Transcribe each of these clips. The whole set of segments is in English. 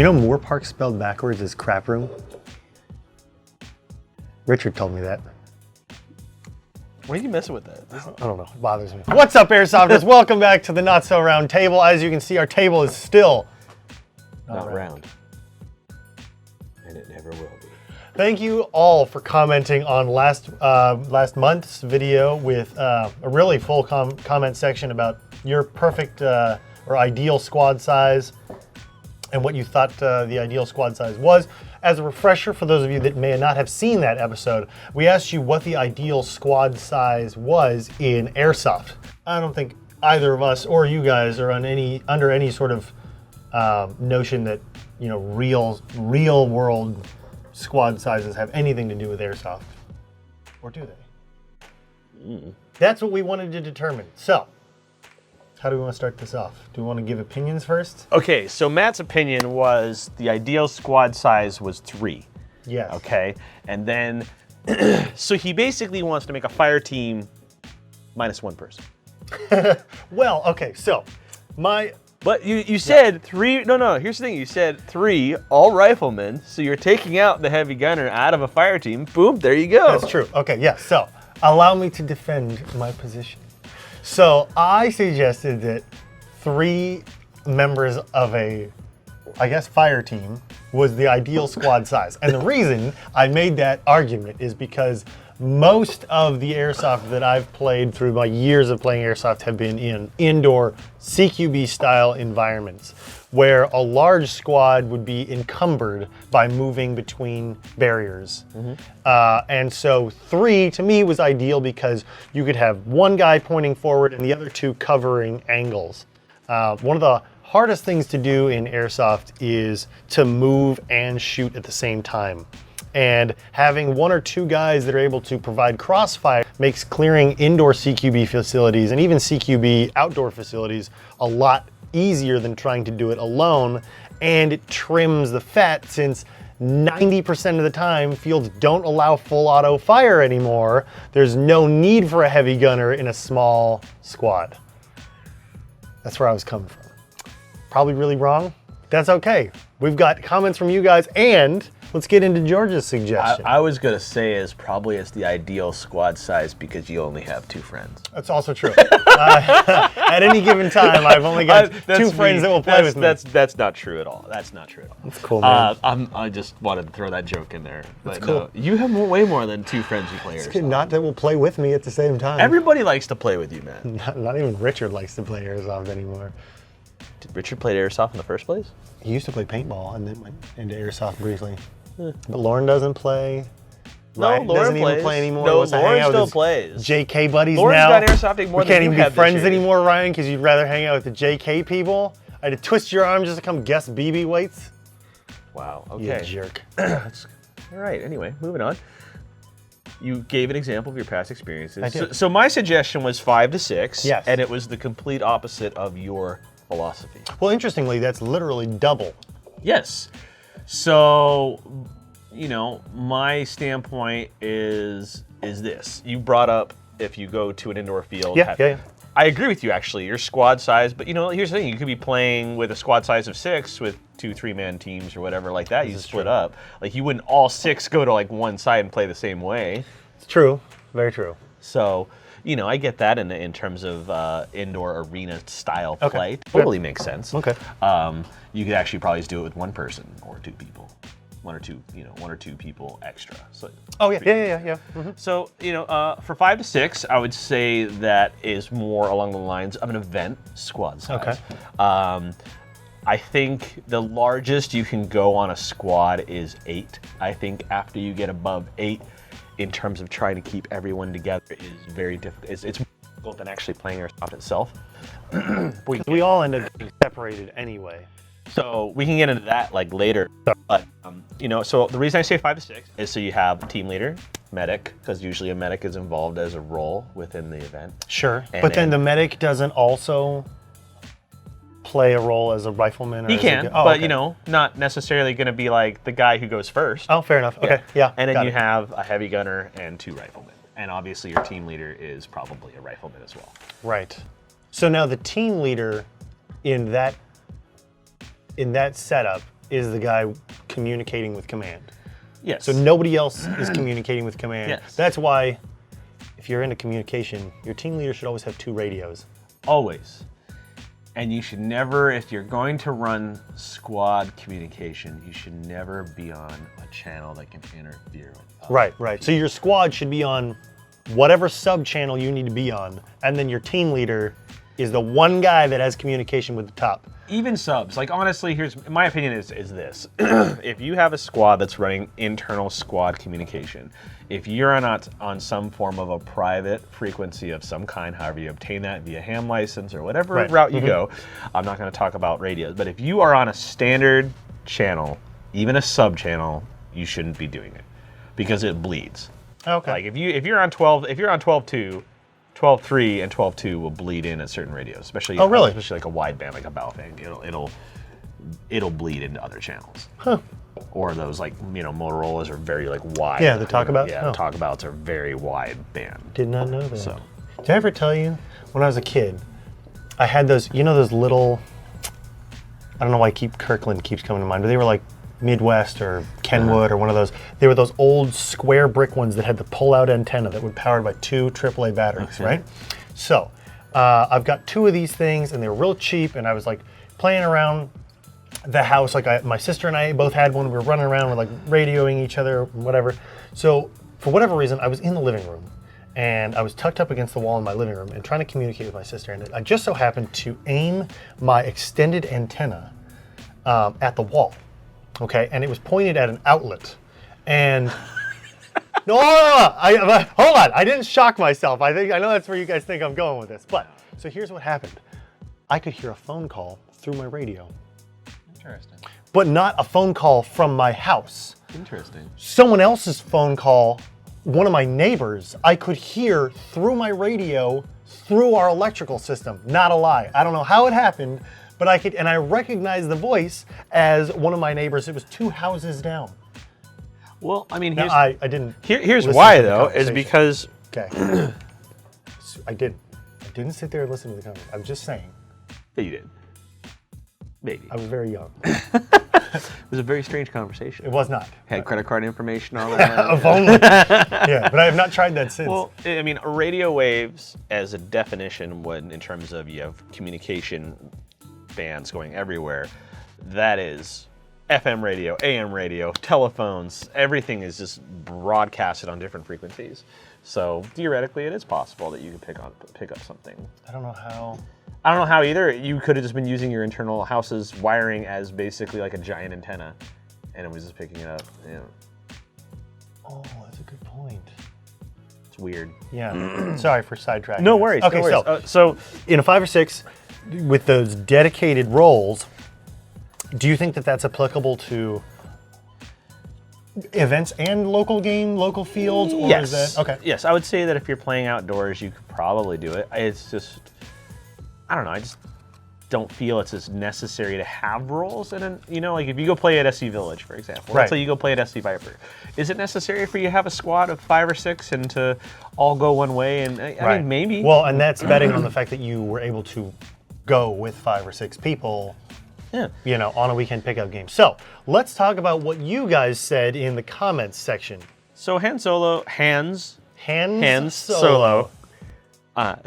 You know Moore Park spelled backwards is crap room? Richard told me that. Why are you messing with that? I don't know, it bothers me. What's up, Airsofters? Welcome back to the Not So Round Table. As you can see, our table is still not round. And it never will be. Thank you all for commenting on last month's video with a really full comment section about your perfect or ideal squad size and what you thought the ideal squad size was. As a refresher, for those of you that may not have seen that episode, we asked you what the ideal squad size was in Airsoft. I don't think either of us or you guys are under any sort of notion that real world squad sizes have anything to do with Airsoft, or do they? That's what we wanted to determine. So, how do we want to start this off? Do we want to give opinions first? Okay, so Matt's opinion was the ideal squad size was 3. Yes. Okay, and then, so he basically wants to make a fire team minus 1 person. Well, okay, so But you said 3, no, here's the thing, you said 3 all riflemen, so you're taking out the heavy gunner out of a fire team, boom, there you go. That's true. Okay, yeah, so allow me to defend my position. So I suggested that 3 members of a, fire team was the ideal squad size. And the reason I made that argument is because most of the Airsoft that I've played through my years of playing Airsoft have been in indoor CQB style environments where a large squad would be encumbered by moving between barriers. And so 3 to me was ideal because you could have one guy pointing forward and the other 2 covering angles. One of the hardest things to do in Airsoft is to move and shoot at the same time. And having 1 or 2 guys that are able to provide crossfire makes clearing indoor CQB facilities and even CQB outdoor facilities a lot easier than trying to do it alone, and it trims the fat since 90% of the time fields don't allow full auto fire anymore. There's no need for a heavy gunner in a small squad. That's where I was coming from. Probably really wrong. That's okay. We've got comments from you guys, and let's get into George's suggestion. I was gonna say it's the ideal squad size because you only have 2 friends. That's also true. At any given time, I've only got 2 friends that will play with me. That's not true at all. That's not true at all. That's cool, man. I just wanted to throw that joke in there. But That's cool. No, you have way more than 2 friends you play Airsoft. Not that will play with me at the same time. Everybody likes to play with you, man. Not even Richard likes to play Airsoft anymore. Did Richard play Airsoft in the first place? He used to play paintball and then went into Airsoft briefly. But Lauren doesn't play. Ryan Lauren doesn't plays. even play anymore. No, Wants to hang Lauren out with still his plays. JK buddies Lauren's now. got Airsofting more we than can't you even be have this friends year. anymore, Ryan, because you'd rather hang out with the JK people. I had to twist your arm just to come guess BB weights. Wow, okay. You jerk. All right, anyway, moving on. You gave an example of your past experiences. I did. So my suggestion was 5 to 6. Yes. And it was the complete opposite of your philosophy. Well, interestingly, that's literally double. Yes. So, my standpoint is this. You brought up if you go to an indoor field. Yeah. I agree with you, actually. Your squad size, but here's the thing. You could be playing with a squad size of 6 with 2 3-man teams or whatever like that. You split up. Like, you wouldn't all 6 go to like one side and play the same way. It's true. Very true. So, I get that in terms of indoor arena style play. Totally makes sense. Okay. You could actually probably just do it with 1 person or 2 people. 1 or 2 people extra. So, Oh, yeah. Mm-hmm. So, for 5 to 6, I would say that is more along the lines of an event squad size. Okay. I think the largest you can go on a squad is 8. I think after you get above 8, in terms of trying to keep everyone together, is very difficult. It's more difficult than actually playing Airsoft itself. We all end up being separated anyway. So we can get into that like later. But so the reason I say 5 to 6 is so you have a team leader, medic, because usually a medic is involved as a role within the event. Sure, And but then the medic doesn't also play a role as a rifleman? Or He as can, a, oh, but okay. not necessarily going to be like the guy who goes first. Oh, fair enough. Okay, yeah. And then got you it. have a heavy gunner and 2 riflemen. And obviously your team leader is probably a rifleman as well. Right. So now the team leader in that setup is the guy communicating with command. Yes. So nobody else is communicating with command. Yes. That's why, if you're into communication, your team leader should always have 2 radios. Always. And you should never, if you're going to run squad communication, you should never be on a channel that can interfere with others. Right. So your squad should be on whatever sub-channel you need to be on, and then your team leader is the one guy that has communication with the top. Even subs, like honestly, here's my opinion is this. If you have a squad that's running internal squad communication, if you're on some form of a private frequency of some kind, however you obtain that via ham license or whatever route you go, I'm not going to talk about radios, but if you are on a standard channel, even a sub channel, you shouldn't be doing it because it bleeds. Okay. Like if you're on 12.2, 12.3 and 12.2 will bleed in at certain radios, especially especially like a wideband, like a Baofeng. It'll bleed into other channels. Huh. Or those like Motorola's are very like wide. Yeah, the talkabouts. Yeah, talkabouts are very wide band. Did not know that. So, did I ever tell you when I was a kid, I had those those little, I don't know why Kirkland keeps coming to mind, but they were like Midwest or Kenwood or one of those. They were those old square brick ones that had the pull-out antenna that would powered by 2 AAA batteries, right? So I've got 2 of these things, and they were real cheap, and I was like playing around the house. Like my sister and I both had one. We were running around, we're like radioing each other, whatever. So for whatever reason, I was in the living room, and I was tucked up against the wall in my living room and trying to communicate with my sister, and I just so happened to aim my extended antenna at the wall. Okay, and it was pointed at an outlet, and no, hold on, I didn't shock myself. I know that's where you guys think I'm going with this, but so here's what happened. I could hear a phone call through my radio. interesting. But not a phone call from my house. Interesting. Someone else's phone call, one of my neighbors, I could hear through my radio, through our electrical system. Not a lie. I don't know how it happened, but I could, and I recognized the voice as one of my neighbors. It was 2 houses down. Well, I mean, Now, I didn't. here's listen why to the though, is conversation. because Okay. I didn't sit there and listen to the conversation. I'm just saying. yeah, you did. Maybe. I was very young. It was a very strange conversation. It was not. Had credit card information, all that. If only. Yeah, but I have not tried that since. Well, I mean, radio waves as a definition, when in terms of you have communication bands going everywhere, that is FM radio, AM radio, telephones, everything is just broadcasted on different frequencies. So theoretically, it is possible that you could pick up something. I don't know how. I don't know how either. You could have just been using your internal house's wiring as basically like a giant antenna, and it was just picking it up. Yeah. Oh, that's a good point. It's weird. Yeah. Sorry for sidetracking. No us. worries. Okay, no worries. so in a 5 or 6, with those dedicated roles, do you think that that's applicable to events and local fields? Or yes. Is that, okay. Yes, I would say that if you're playing outdoors, you could probably do it. It's just, I don't know. I just don't feel it's as necessary to have roles. And like if you go play at SC Village, for example, Right. let's say you go play at SC Viper, is it necessary for you to have a squad of 5 or 6 and to all go one way? And I mean, maybe. Well, and that's betting on the fact that you were able to go with 5 or 6 people. Yeah. On a weekend pickup game. So let's talk about what you guys said in the comments section. So Hans Solo.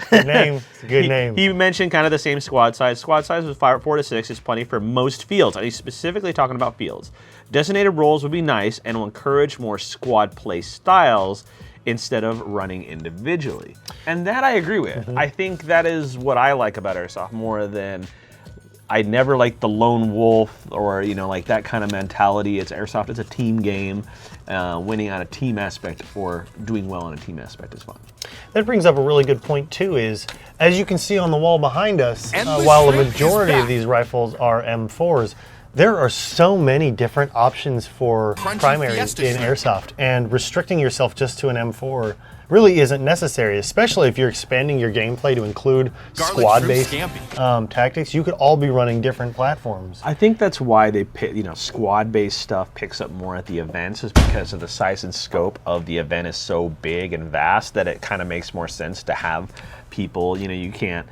Good name. Good name. He mentioned kind of the same squad size. Squad size was 4 to 6 is plenty for most fields. And he's specifically talking about fields. Designated roles would be nice and will encourage more squad play styles instead of running individually. And that I agree with. Mm-hmm. I think that is what I like about Airsoft more than I never liked the lone wolf or like that kind of mentality. It's Airsoft. It's a team game. Winning on a team aspect or doing well on a team aspect is fun. That brings up a really good point too. Is as you can see on the wall behind us, while the majority of these rifles are M4s, there are so many different options for primary in Airsoft, and restricting yourself just to an M4 really isn't necessary, especially if you're expanding your gameplay to include squad-based tactics. You could all be running different platforms. I think that's why they pick, squad-based stuff picks up more at the events, is because of the size and scope of the event is so big and vast that it kind of makes more sense to have people. You can't.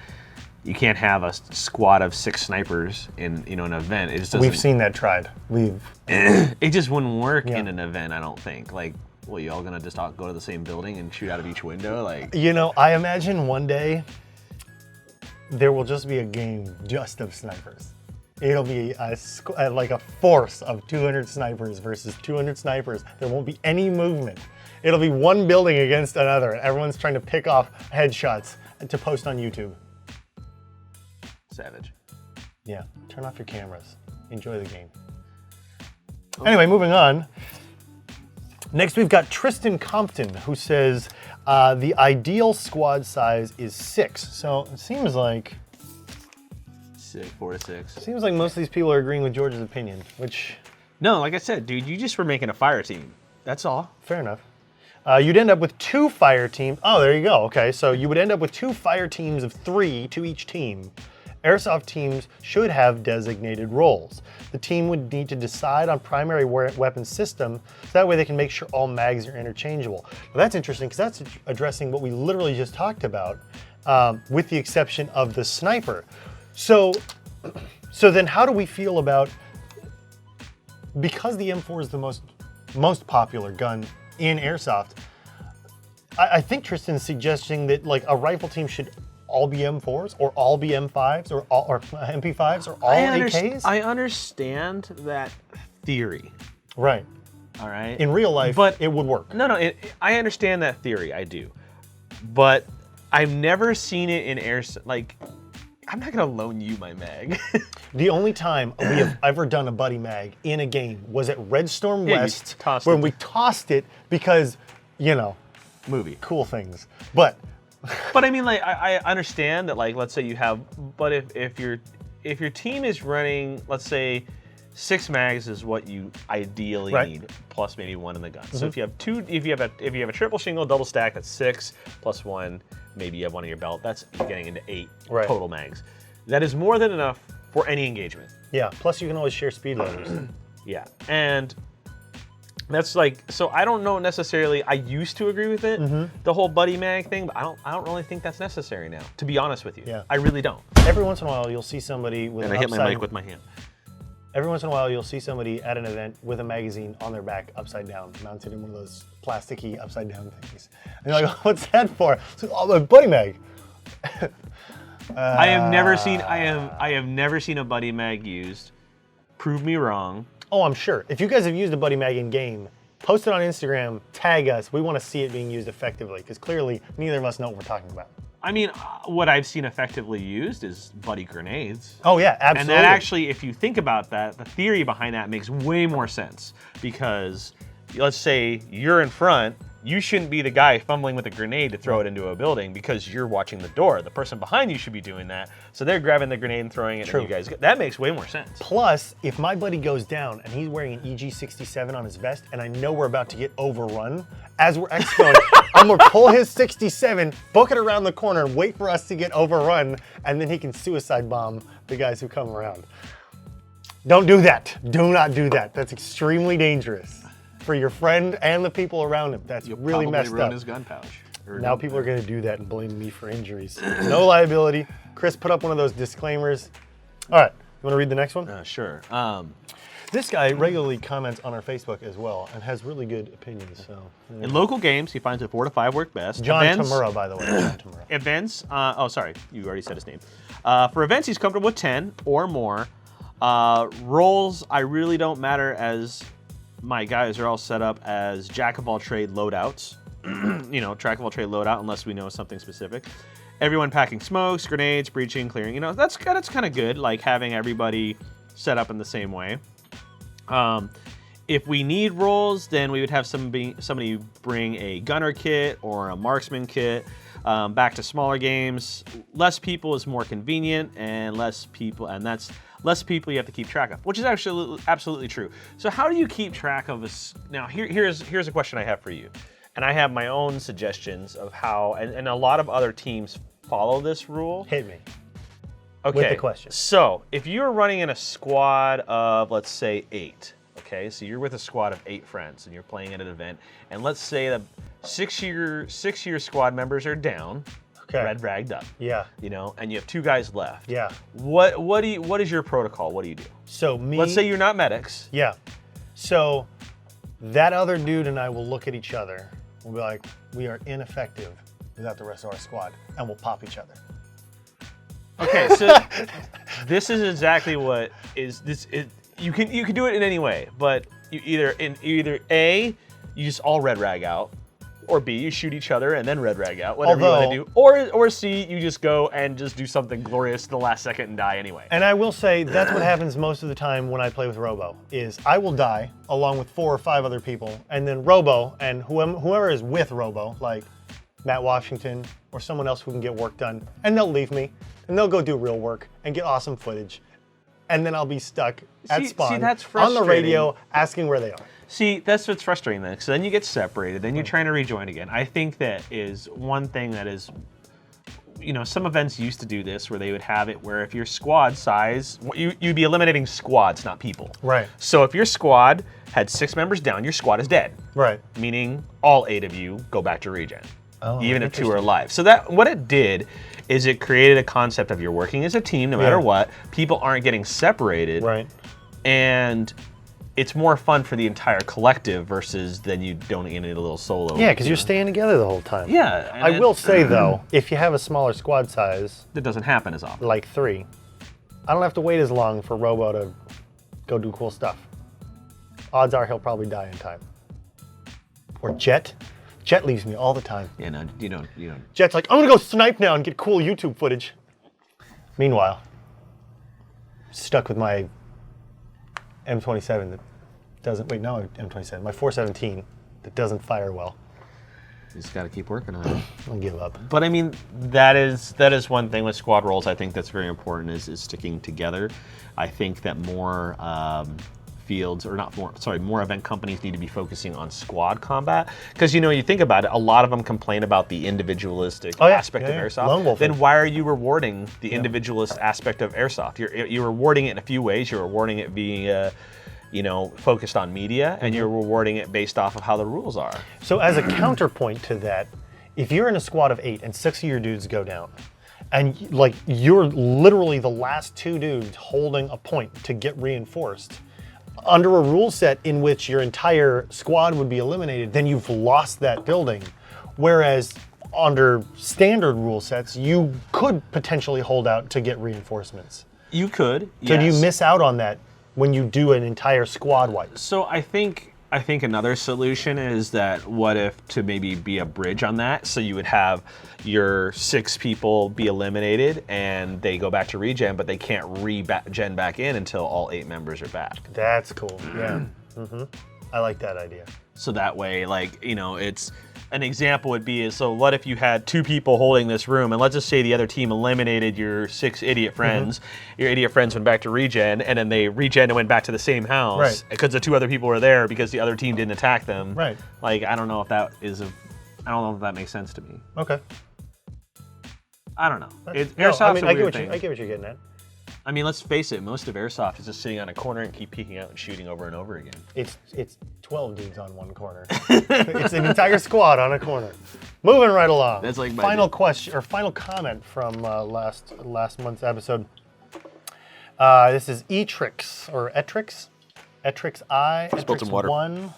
You can't have a squad of 6 snipers in an event. It just doesn't. We've seen that tried. It just wouldn't work Yeah. in an event. I don't think. Like, well, you all gonna just all go to the same building and shoot out of each window? Like, I imagine one day there will just be a game just of snipers. It'll be like a force of 200 snipers versus 200 snipers. There won't be any movement. It'll be one building against another, and everyone's trying to pick off headshots to post on YouTube. savage. Yeah, turn off your cameras. Enjoy the game. Anyway, moving on. Next, we've got Tristan Compton, who says the ideal squad size is 6. So it seems like 4 to 6. Seems like most of these people are agreeing with George's opinion, which... No, like I said, dude, you just were making a fire team. That's all. Fair enough. You'd end up with 2 fire teams. Oh, there you go. Okay, so you would end up with 2 fire teams of 3 to each team. Airsoft teams should have designated roles. The team would need to decide on primary weapon system, so that way they can make sure all mags are interchangeable. Well, that's interesting because that's addressing what we literally just talked about, with the exception of the sniper. So then how do we feel about, because the M4 is the most popular gun in Airsoft, I think Tristan's suggesting that like a rifle team should all be M4s or all be M5s or MP5s or all AKs? I understand that theory. Right. All right. In real life, but it would work. No, I understand that theory. I do. But I've never seen it in Airsoft. Like, I'm not gonna loan you my mag. The only time we have ever done a buddy mag in a game was at Red Storm West, when we tossed it because, movie. cool things. But I mean, like, I understand that, like, let's say you have, but if your team is running, let's say 6 mags is what you ideally need, plus maybe 1 in the gun. So if you have a triple shingle double stack, that's 6 plus 1. Maybe you have 1 in your belt. That's getting into 8 total mags. That is more than enough for any engagement. Yeah. Plus, you can always share speed loaders. Yeah, and that's like, so I don't know necessarily. I used to agree with it, the whole buddy mag thing, but I don't really think that's necessary now. To be honest with you, I really don't. Every once in a while, you'll see somebody with and I hit my mic with my hand. Every once in a while, you'll see somebody at an event with a magazine on their back, upside down, mounted in one of those plasticky upside down things. And you're like, "What's that for?" It's like, "Oh, a buddy mag." I have never seen a buddy mag used. Prove me wrong. Oh, I'm sure. If you guys have used a buddy mag in game, post it on Instagram, tag us. We want to see it being used effectively, because clearly neither of us know what we're talking about. I mean, what I've seen effectively used is buddy grenades. Oh yeah, absolutely. And that actually, if you think about that, the theory behind that makes way more sense, because let's say you're in front, you shouldn't be the guy fumbling with a grenade to throw it into a building because you're watching the door. The person behind you should be doing that. So they're grabbing the grenade and throwing it, and you guys, that makes way more sense. Plus, if my buddy goes down and he's wearing an EG67 on his vest and I know we're about to get overrun, as we're expoing, I'm gonna pull his 67, book it around the corner, and wait for us to get overrun, and then he can suicide bomb the guys who come around. Don't do that. Do not do that. That's extremely dangerous for your friend and the people around him. That's really messed up. You'll probably ruin his gun pouch. Now people are gonna do that and blame me for injuries. No liability. Chris, put up one of those disclaimers. All right, you wanna read the next one? Sure. This guy regularly comments on our Facebook as well and has really good opinions. So in local games, he finds that 4 to 5 work best. John Events, Tamura, by the way. John Tamura. Events, oh sorry, you already said his name. For events, he's comfortable with 10 or more. Roles, I really don't matter, as my guys are all set up as jack of all trade loadouts. Jack of all trade loadout, unless we know something specific. Everyone packing smokes, grenades, breaching, clearing. That's kind of good, like having everybody set up in the same way. If we need roles, then we would have somebody bring a gunner kit or a marksman kit. Back to smaller games, less people is more convenient, and less people you have to keep track of, which is actually absolutely true. So how do you keep track of this? Now here's a question I have for you, and I have my own suggestions of how, and a lot of other teams follow this rule. Hit me. Okay. With the question. So if you're running in a squad of, let's say, 8, okay, so you're with a squad of 8 friends and you're playing at an event, and let's say that 6 year squad members are down. Okay. red ragged up. Yeah. You know, and you have 2 guys left. Yeah. What is your protocol? What do you do? So me. Let's say you're not medics. Yeah. So that other dude and I will look at each other. We'll be like, we are ineffective without the rest of our squad, and we'll pop each other. Okay, so this is exactly what is this. You can do it in any way, but you either A, you just all red rag out, or B, you shoot each other and then red rag out, whatever you want to do, or C, you just go and just do something glorious the last second and die anyway. And I will say that's what happens most of the time when I play with Robo, is I will die along with 4 or 5 other people, and then Robo and whoever is with Robo, like Matt Washington or someone else who can get work done, and they'll leave me, and they'll go do real work and get awesome footage, and then I'll be stuck at spawn that's on the radio asking where they are. See, that's what's frustrating then, because then you get separated, then you're trying to rejoin again. I think that is one thing that is, you know, some events used to do this where they would have it where if your squad size, you'd be eliminating squads, not people. Right. So if your squad had 6 members down, your squad is dead. Right. Meaning all 8 of you go back to regen, even if 2 are interesting. alive. So that what it did is it created a concept of you're working as a team no matter what. People aren't getting separated. Right. And it's more fun for the entire collective versus then you don't get a little solo. Yeah, because you're staying together the whole time. Yeah. I will say though, if you have a smaller squad size, That doesn't happen as often. like 3, I don't have to wait as long for Robo to go do cool stuff. Odds are he'll probably die in time. Or Jet. Jet leaves me all the time. Yeah, no, you don't. Jet's like, I'm gonna go snipe now and get cool YouTube footage. Meanwhile, stuck with my M27 that doesn't, wait, no, M27, my 417 that doesn't fire well. You just got to keep working on it. I'll give up. But I mean, that is one thing with squad roles. I think that's very important is sticking together. I think that more more event companies need to be focusing on squad combat because you think about it, a lot of them complain about the individualistic aspect of Airsoft. Lone wolfing. Then why are you rewarding the individualist aspect of Airsoft? You're rewarding it in a few ways. You're rewarding it being focused on media, and you're rewarding it based off of how the rules are. So as a counterpoint to that, if you're in a squad of 8 and 6 of your dudes go down, and like you're literally the last 2 dudes holding a point to get reinforced, under a rule set in which your entire squad would be eliminated, then you've lost that building. Whereas under standard rule sets, you could potentially hold out to get reinforcements. You could. So do you miss out on that when you do an entire squad wipe? So I think another solution is that what if to maybe be a bridge on that, so you would have your 6 people be eliminated and they go back to regen, but they can't regen back in until all 8 members are back. That's cool. Yeah. I like that idea. So that way, it's an example would be so what if you had 2 people holding this room, and let's just say the other team eliminated your 6 idiot friends. Your idiot friends went back to regen, and then they regen and went back to the same house. Right. Because the 2 other people were there because the other team didn't attack them. Right. I don't know if that makes sense to me. Okay. I don't know. Airsoft's Airsoft's a I weird get thing. what you're getting at. I mean, let's face it. Most of Airsoft is just sitting on a corner and keep peeking out and shooting over and over again. It's 12 dudes on one corner. It's an entire squad on a corner. Moving right along. That's like my final question or final comment from last month's episode. This is Etrix or Etrix I. Spilled some water. 1.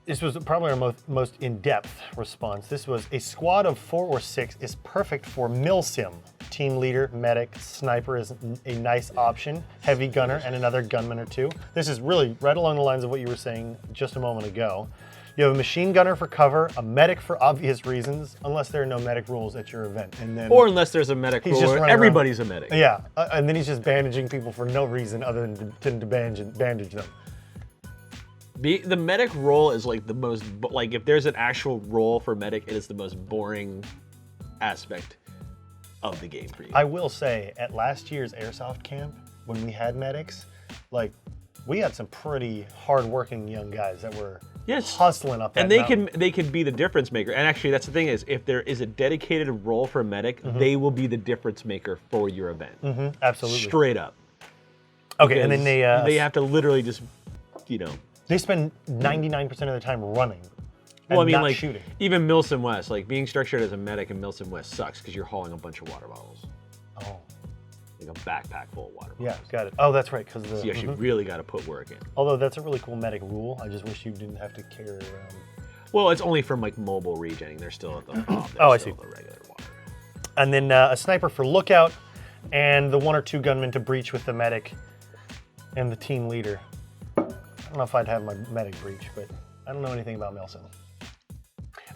This was probably our most in-depth response. This was a squad of 4 or 6 is perfect for milsim. Team leader, medic, sniper is a nice option. Heavy gunner and another gunman or 2. This is really right along the lines of what you were saying just a moment ago. You have a machine gunner for cover, a medic for obvious reasons, unless there are no medic rules at your event, and then Or unless there's a medic He's rule just where running everybody's a medic. yeah, and then he's just bandaging people for no reason other than to bandage them. The medic role is the most, if there's an actual role for medic, it is the most boring aspect of the game for you. I will say, at last year's Airsoft camp, when we had medics, we had some pretty hard-working young guys that were hustling up that and mountain. they can be the difference maker. And actually, that's the thing is, if there is a dedicated role for medic, they will be the difference maker for your event. Absolutely. Straight up. Okay, and then they have to literally just, they spend 99% of their time running Well, I mean, not like, shooting. even Milson West, like, being structured as a medic in Milson West sucks because you're hauling a bunch of water bottles. Oh. Like a backpack full of water bottles. Yeah, got it. Oh, that's right. Because So you actually really got to put work in. Although that's a really cool medic rule. I just wish you didn't have to carry around. Well, it's only from like mobile regenning. They're still at the Oh, I see. The regular water. And then a sniper for lookout, and the 1 or 2 gunmen to breach with the medic and the team leader. I don't know if I'd have my medic breach, but I don't know anything about Milson.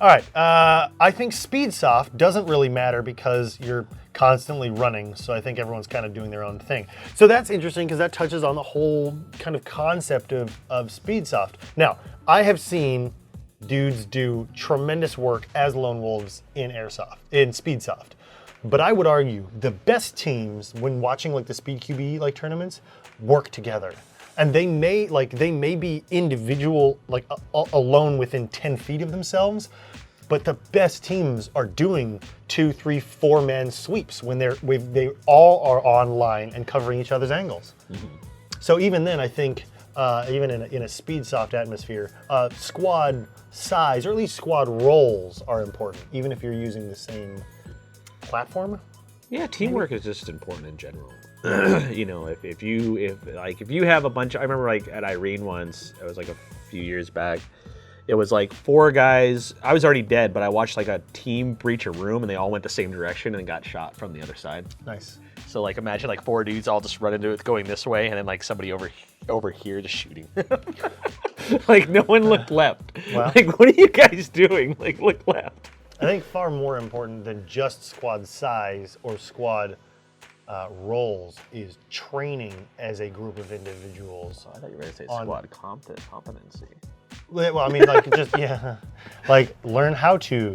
All right, I think speed soft doesn't really matter because you're constantly running, so I think everyone's kind of doing their own thing. So that's interesting because that touches on the whole kind of concept of speed soft. Now, I have seen dudes do tremendous work as lone wolves in Airsoft, in speed soft. But I would argue the best teams, when watching like the Speed QB like tournaments, work together. And they may be individual, like alone within 10 feet of themselves, but the best teams are doing 2, 3, 4-man sweeps when they all are online and covering each other's angles. Mm-hmm. So even then, I think even in a speed soft atmosphere, squad size or at least squad roles are important, even if you're using the same platform. Yeah, teamwork is just important in general. You know, if you have a bunch of, I remember like at Irene once, it was like a few years back, it was like 4 guys, I was already dead, but I watched like a team breach a room and they all went the same direction and got shot from the other side. Nice. So like imagine like 4 dudes all just run into it going this way and then like somebody over here just shooting. Like no one looked left. Wow. Like what are you guys doing? Like look left. I think far more important than just squad size or squad roles is training as a group of individuals. I thought you were going to say squad competency. Well, I mean, like just like learn how to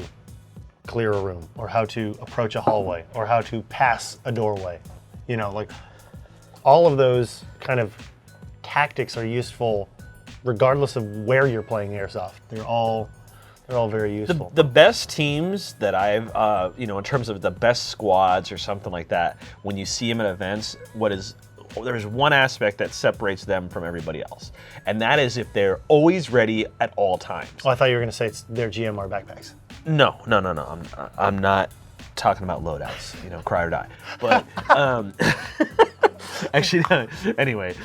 clear a room, or how to approach a hallway, or how to pass a doorway. You know, like all of those kind of tactics are useful, regardless of where you're playing Airsoft. They're all very useful. The best teams that I've, in terms of the best squads or something like that, when you see them at events, there's one aspect that separates them from everybody else, and that is if they're always ready at all times. Oh, I thought you were going to say it's their GMR backpacks. No. I'm not talking about loadouts, cry or die. But actually, no. Anyway,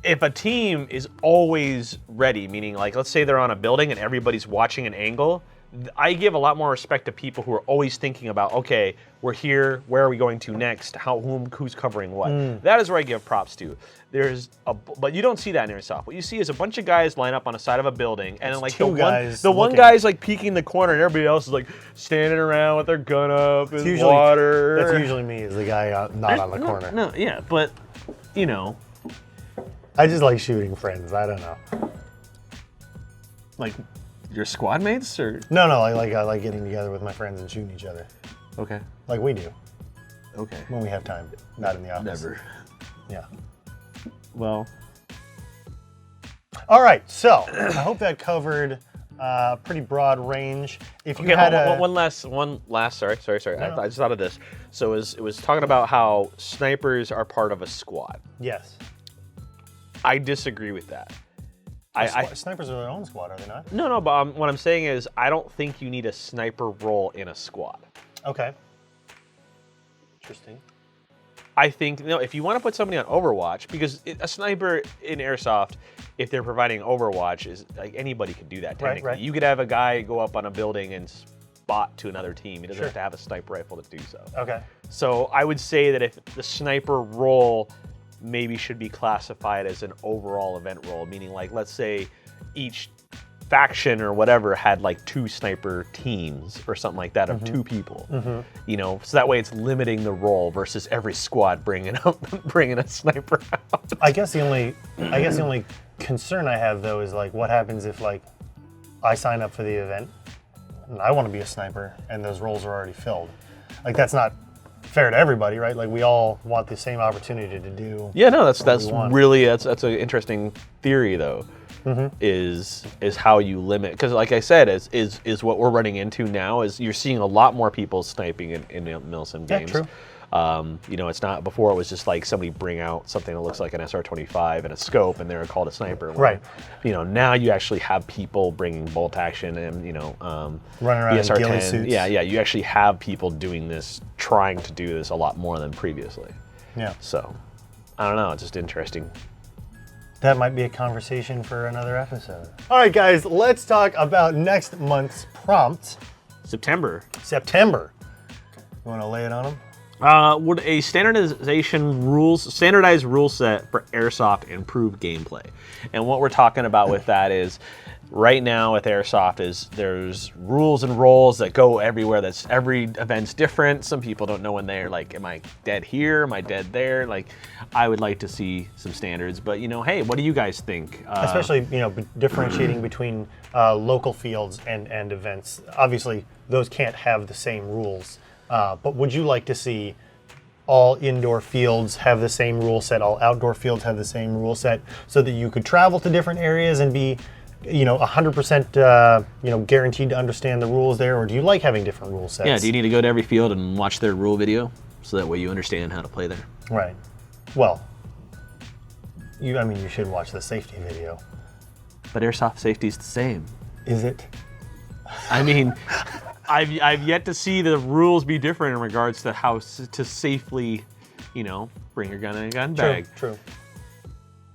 if a team is always ready, meaning like let's say they're on a building and everybody's watching an angle, I give a lot more respect to people who are always thinking about, okay, we're here, where are we going to next? Who's covering what? That is where I give props to. But you don't see that in Airsoft. What you see is a bunch of guys line up on the side of a building, and then like one guy's like peeking the corner, and everybody else is like standing around with their gun up and water. That's usually me, is the guy not on the corner. No, yeah, but I just like shooting friends. I don't know. Like your squad mates, or no, I like getting together with my friends and shooting each other. Okay. Like we do. Okay. When we have time, not in the office. Never. Yeah. Well. All right. So I hope that covered a pretty broad range. If you had one last. Sorry. No. I just thought of this. So it was talking about how snipers are part of a squad. Yes. I disagree with that. Snipers are their own squad, are they not? No, but what I'm saying is I don't think you need a sniper role in a squad. Okay. Interesting. I think, if you want to put somebody on Overwatch, because a sniper in Airsoft, if they're providing Overwatch, is like anybody could do that technically. Right. You could have a guy go up on a building and spot to another team. He doesn't have to have a sniper rifle to do so. Okay. So I would say that if the sniper role maybe should be classified as an overall event role, meaning like let's say each faction or whatever had like 2 sniper teams or something like that of 2 people, so that way it's limiting the role versus every squad bringing a sniper out. I guess the only concern I have though is like what happens if like I sign up for the event and I want to be a sniper and those roles are already filled. Like that's not fair to everybody, right? Like we all want the same opportunity to do. Yeah, no, that's an interesting theory though. Is how you limit, because like I said, is what we're running into now is you're seeing a lot more people sniping in Milsim games. Yeah, true. You know, it's not, before it was just like somebody bring out something that looks like an SR-25 and a scope and they're called a sniper. Right. You know, now you actually have people bringing bolt action and, you know, running around in ghillie SR-10. suits. Yeah, you actually have people doing this, trying to do this a lot more than previously. Yeah. So, I don't know, it's just interesting. That might be a conversation for another episode. All right, guys, let's talk about next month's prompt. September. You want to lay it on them? Would a standardized rule set for Airsoft improve gameplay? And what we're talking about with that is, right now with Airsoft there's rules and roles that go everywhere. Every event's different. Some people don't know when they're like, am I dead here? Am I dead there? Like, I would like to see some standards, but you know, hey, what do you guys think? Especially, you know, differentiating between local fields and events. Obviously, those can't have the same rules. But would you like to see all indoor fields have the same rule set, all outdoor fields have the same rule set, so that you could travel to different areas and be, you know, 100% you know, guaranteed to understand the rules there? Or do you like having different rule sets? Yeah, do you need to go to every field and watch their rule video so that way you understand how to play there? Right. Well, I mean, you should watch the safety video. But Airsoft safety is the same. Is it? I mean, I've yet to see the rules be different in regards to how to safely, you know, bring your gun in a gun bag. True.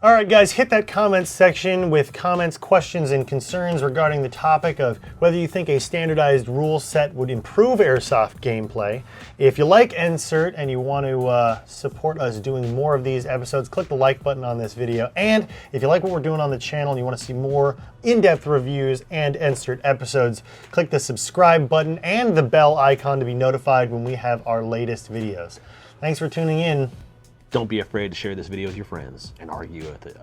All right, guys, hit that comments section with comments, questions, and concerns regarding the topic of whether you think a standardized rule set would improve Airsoft gameplay. If you like NSRT and you want to support us doing more of these episodes, click the like button on this video. And if you like what we're doing on the channel and you want to see more in-depth reviews and NSRT episodes, click the subscribe button and the bell icon to be notified when we have our latest videos. Thanks for tuning in. Don't be afraid to share this video with your friends and argue with it.